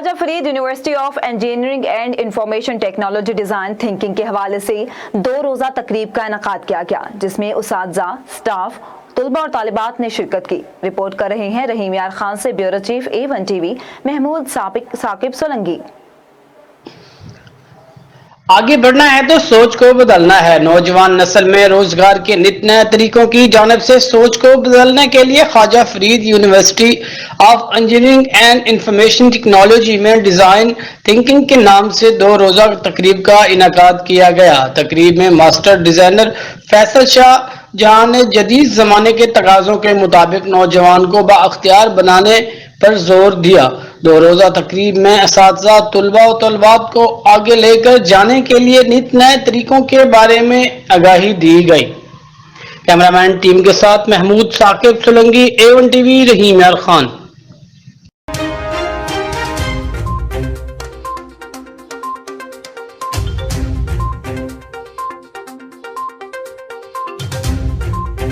Khwaja Farid university of engineering and information technology design thinking کے حوالے سے 2 روزہ تقریب کا انعقاد کیا گیا، جس میں اساتذہ، سٹاف، طلباء اور طالبات نے شرکت کی۔ رپورٹ کر رہے ہیں رحیم یار خان سے bureau chief A1 T V Mahmood Saqib Solangi. آگے بڑھنا ہے تو سوچ کو بدلنا ہے۔ نوجوان نسل میں روزگار کے نت نئے طریقوں کی جانب سے سوچ کو بدلنے کے لیے Khawaja Farid university of engineering and information technology میں ڈیزائن تھنکنگ کے نام سے 2 روزہ تقریب کا انعقاد کیا گیا۔ تقریب میں ماسٹر ڈیزائنر فیصل شاہ جہاں نے جدید زمانے کے تقاضوں کے مطابق نوجوان کو بااختیار بنانے پر زور دیا۔ 2 روزہ تقریب میں اساتذہ، طلباء و طالبات کو آگے لے کر جانے کے لیے نت نئے طریقوں کے بارے میں آگاہی دی گئی۔ کیمرہ مین ٹیم کے ساتھ Mahmood Saqib Solangi, A1 T V, Rahim Yar Khan.